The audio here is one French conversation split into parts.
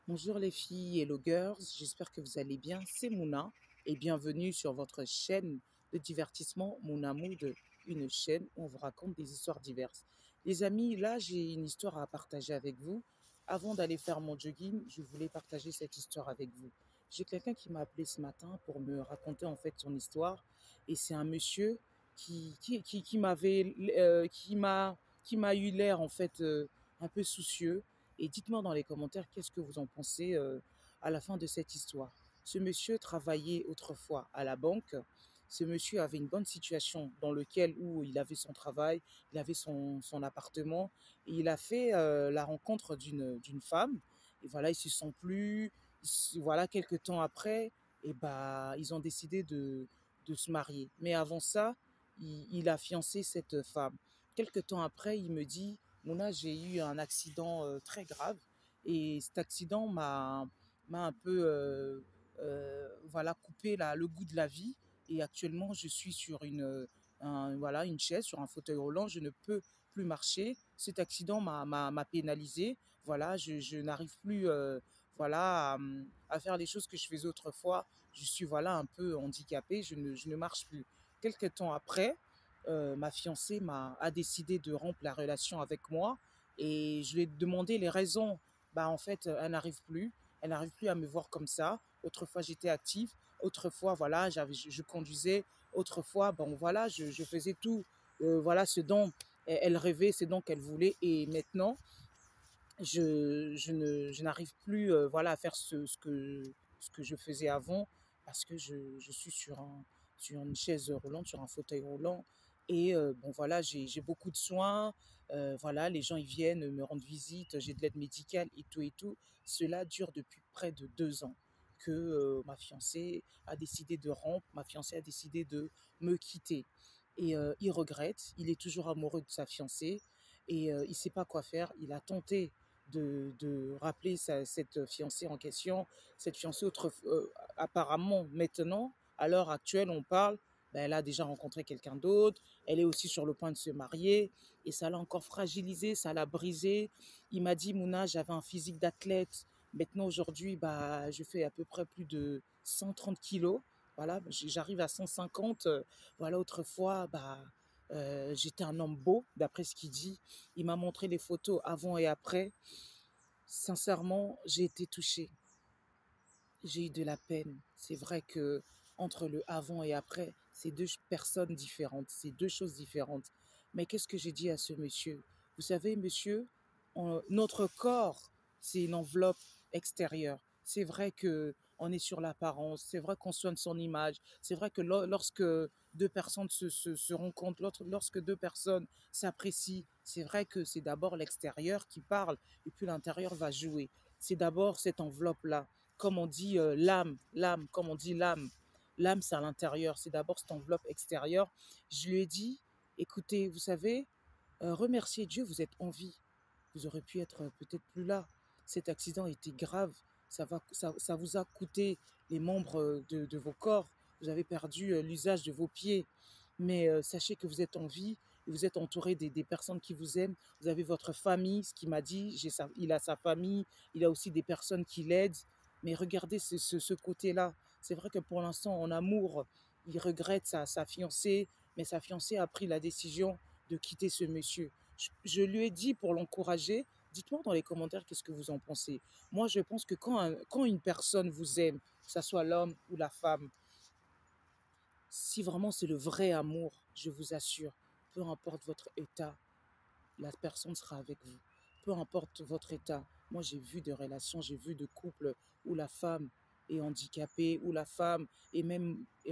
Bonjour les filles et les girls, j'espère que vous allez bien. C'est Mouna et bienvenue sur votre chaîne de divertissement Mouna Mood, une chaîne où on vous raconte des histoires diverses. Les amis, là j'ai une histoire à partager avec vous. Avant d'aller faire mon jogging, je voulais partager cette histoire avec vous. J'ai quelqu'un qui m'a appelé ce matin pour me raconter en fait son histoire et c'est un monsieur qui m'avait qui m'a eu l'air en fait un peu soucieux et dites-moi dans les commentaires qu'est-ce que vous en pensez à la fin de cette histoire. Ce monsieur travaillait autrefois à la banque. Ce monsieur avait une bonne situation dans lequel où il avait son travail, il avait son appartement et il a fait la rencontre d'une femme. Et voilà, ils se sont plus. Voilà, quelques temps après, et bah, ils ont décidé de se marier. Mais avant ça, il a fiancé cette femme. Quelques temps après, il me dit Mouna, j'ai eu un accident très grave et cet accident m'a un peu voilà coupé le goût de la vie et actuellement je suis sur voilà une chaise, sur un fauteuil roulant, je ne peux plus marcher. Cet accident m'a pénalisé. Voilà, je n'arrive plus voilà à faire les choses que je faisais autrefois. Je suis voilà un peu handicapée, je ne marche plus. Quelques temps après, ma fiancée a décidé de rompre la relation avec moi et je lui ai demandé les raisons. Bah, en fait, elle n'arrive plus. Elle n'arrive plus à me voir comme ça. Autrefois, j'étais active. Autrefois, voilà, je conduisais. Autrefois, bon, voilà, je faisais tout. Voilà, ce dont elle rêvait, ce dont qu'elle voulait. Et maintenant, je n'arrive plus voilà, à faire ce que je faisais avant parce que je suis sur une chaise roulante, sur un fauteuil roulant. Et bon, voilà, j'ai beaucoup de soins. Voilà, les gens, ils viennent me rendre visite. J'ai de l'aide médicale et tout et tout. Cela dure depuis près de 2 ans que ma fiancée a décidé de rompre. Ma fiancée a décidé de me quitter. Et il regrette. Il est toujours amoureux de sa fiancée. Et il ne sait pas quoi faire. Il a tenté de rappeler cette fiancée en question, cette fiancée apparemment maintenant, à l'heure actuelle, on parle, ben, elle a déjà rencontré quelqu'un d'autre, elle est aussi sur le point de se marier, et ça l'a encore fragilisé, ça l'a brisé. Il m'a dit, Mouna, j'avais un physique d'athlète, maintenant aujourd'hui, bah, je fais à peu près plus de 130 kilos, voilà, j'arrive à 150, voilà, autrefois, bah, j'étais un homme beau, d'après ce qu'il dit. Il m'a montré les photos avant et après. Sincèrement, j'ai été touchée. J'ai eu de la peine. C'est vrai que entre le avant et après, c'est deux personnes différentes, c'est deux choses différentes. Mais qu'est-ce que j'ai dit à ce monsieur? Vous savez, monsieur, notre corps, c'est une enveloppe extérieure. C'est vrai que on est sur l'apparence, c'est vrai qu'on soigne son image, c'est vrai que lorsque deux personnes se rencontrent, lorsque deux personnes s'apprécient, c'est vrai que c'est d'abord l'extérieur qui parle et puis l'intérieur va jouer. C'est d'abord cette enveloppe-là comme on dit l'âme, comme on dit l'âme c'est à l'intérieur, c'est d'abord cette enveloppe extérieure. Je lui ai dit, écoutez, vous savez, remerciez Dieu, vous êtes en vie. Vous aurez pu être peut-être plus là. Cet accident était grave. Ça vous a coûté les membres de vos corps. Vous avez perdu l'usage de vos pieds. Mais sachez que vous êtes en vie. Vous êtes entouré des personnes qui vous aiment. Vous avez votre famille, ce qu'il m'a dit. Il a sa famille. Il a aussi des personnes qui l'aident. Mais regardez ce côté-là. C'est vrai que pour l'instant, en amour, il regrette sa fiancée. Mais sa fiancée a pris la décision de quitter ce monsieur. Je lui ai dit pour l'encourager, dites-moi dans les commentaires qu'est-ce que vous en pensez. Moi, je pense que quand une personne vous aime, que ce soit l'homme ou la femme, si vraiment c'est le vrai amour, je vous assure, peu importe votre état, la personne sera avec vous. Peu importe votre état. Moi, j'ai vu des relations, j'ai vu de couples où la femme est handicapée, où la femme est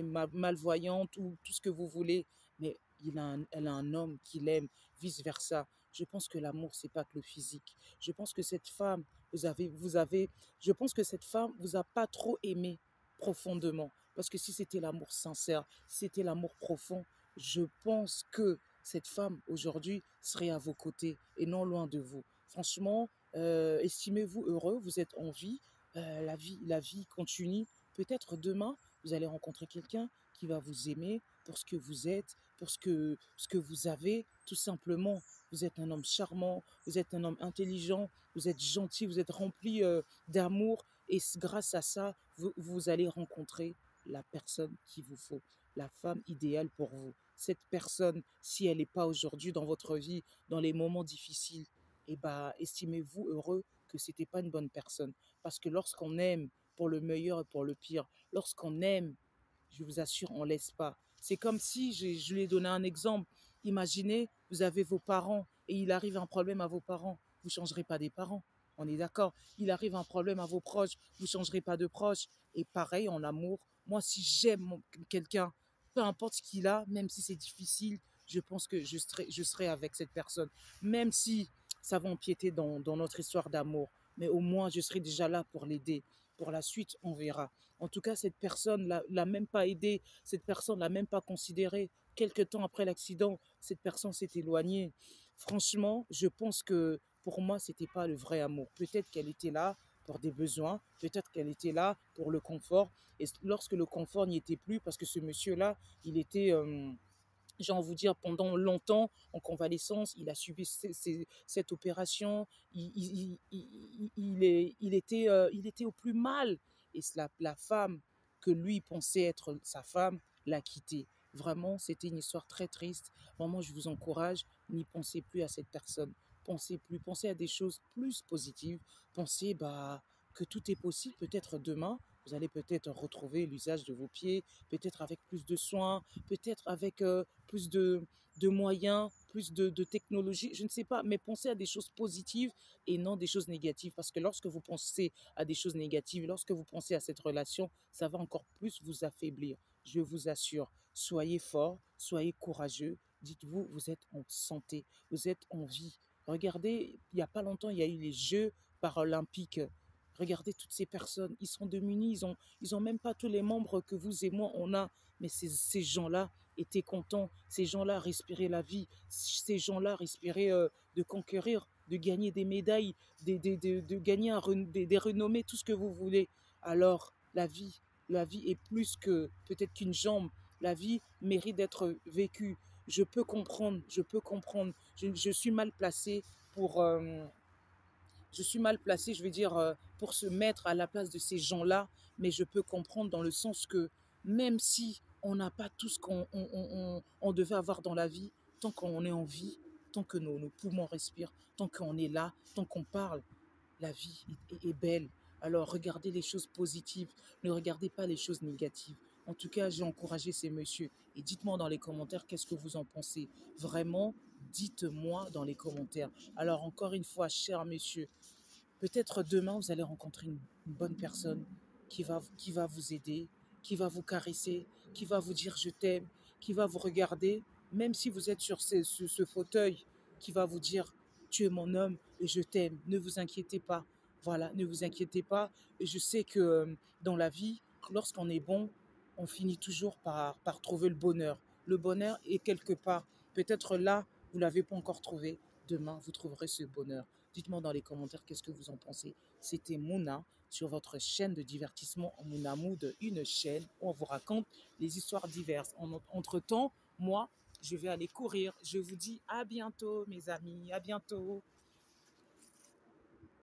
malvoyante, ou tout ce que vous voulez, mais elle a un homme qui l'aime, vice-versa. Je pense que l'amour, c'est pas que le physique. Je pense que cette femme, je pense que cette femme vous a pas trop aimé profondément. Parce que si c'était l'amour sincère, si c'était l'amour profond, je pense que cette femme aujourd'hui serait à vos côtés et non loin de vous. Franchement, estimez-vous heureux, vous êtes en vie, la vie continue. Peut-être demain, vous allez rencontrer quelqu'un qui va vous aimer pour ce que vous êtes, pour ce que vous avez, tout simplement. vous êtes un homme charmant, vous êtes un homme intelligent, vous êtes gentil, vous êtes rempli d'amour. Et grâce à ça, vous allez rencontrer la personne qu'il vous faut, la femme idéale pour vous. Cette personne, si elle n'est pas aujourd'hui dans votre vie, dans les moments difficiles, eh ben, estimez-vous heureux que ce n'était pas une bonne personne. Parce que lorsqu'on aime pour le meilleur et pour le pire, lorsqu'on aime, je vous assure, on ne laisse pas. C'est comme si, je lui ai donné un exemple. Imaginez, vous avez vos parents et il arrive un problème à vos parents. Vous ne changerez pas des parents. On est d'accord. Il arrive un problème à vos proches. Vous ne changerez pas de proches. Et pareil en amour. Moi, si j'aime quelqu'un, peu importe ce qu'il a, même si c'est difficile, je pense que je serai avec cette personne. Même si ça va empiéter dans notre histoire d'amour. Mais au moins, je serai déjà là pour l'aider. Pour la suite, on verra. En tout cas, cette personne l'a même pas aidé, cette personne l'a même pas considéré. Quelque temps après l'accident, cette personne s'est éloignée. Franchement, je pense que pour moi, c'était pas le vrai amour. Peut-être qu'elle était là pour des besoins, peut-être qu'elle était là pour le confort. Et lorsque le confort n'y était plus, parce que ce monsieur-là, il était, j'ai envie de vous dire, pendant longtemps en convalescence, il a subi cette opération, il était au plus mal. Et la femme que lui pensait être sa femme l'a quitté. Vraiment, c'était une histoire très triste. Vraiment, je vous encourage, n'y pensez plus à cette personne. Pensez plus, pensez à des choses plus positives. Pensez que tout est possible. Peut-être demain, vous allez peut-être retrouver l'usage de vos pieds, peut-être avec plus de soins, peut-être avec plus de moyens, plus de technologie, je ne sais pas, mais pensez à des choses positives et non des choses négatives. Parce que lorsque vous pensez à des choses négatives, lorsque vous pensez à cette relation, ça va encore plus vous affaiblir. Je vous assure, soyez fort, soyez courageux. Dites-vous, vous êtes en santé, vous êtes en vie. Regardez, il n'y a pas longtemps, il y a eu les Jeux paralympiques. Regardez toutes ces personnes, ils sont démunis, ils ont même pas tous les membres que vous et moi on a. Mais ces gens-là étaient contents, ces gens-là respiraient la vie, ces gens-là respiraient de conquérir, de gagner des médailles, de gagner des renommées, tout ce que vous voulez. Alors, la vie est plus que peut-être qu'une jambe. La vie mérite d'être vécue. Je peux comprendre, je peux comprendre. Je suis mal placé pour... je suis mal placé, je veux dire, pour se mettre à la place de ces gens-là, mais je peux comprendre dans le sens que même si on n'a pas tout ce qu'on devait avoir dans la vie, tant qu'on est en vie, tant que nos poumons respirent, tant qu'on est là, tant qu'on parle, la vie est belle. Alors regardez les choses positives, ne regardez pas les choses négatives. En tout cas, j'ai encouragé ces messieurs. Et dites-moi dans les commentaires qu'est-ce que vous en pensez. Vraiment, dites-moi dans les commentaires. Alors encore une fois, chers messieurs, peut-être demain, vous allez rencontrer une bonne personne qui va vous aider, qui va vous caresser, qui va vous dire je t'aime, qui va vous regarder, même si vous êtes sur ce fauteuil, qui va vous dire tu es mon homme et je t'aime, ne vous inquiétez pas. Voilà, ne vous inquiétez pas. Et je sais que dans la vie, lorsqu'on est bon, on finit toujours par trouver le bonheur. Le bonheur est quelque part. Peut-être là, vous ne l'avez pas encore trouvé. Demain, vous trouverez ce bonheur. Dites-moi dans les commentaires qu'est-ce que vous en pensez. C'était Mouna sur votre chaîne de divertissement Mouna Mood, une chaîne où on vous raconte les histoires diverses. Entre-temps, moi, je vais aller courir. Je vous dis à bientôt, mes amis. À bientôt.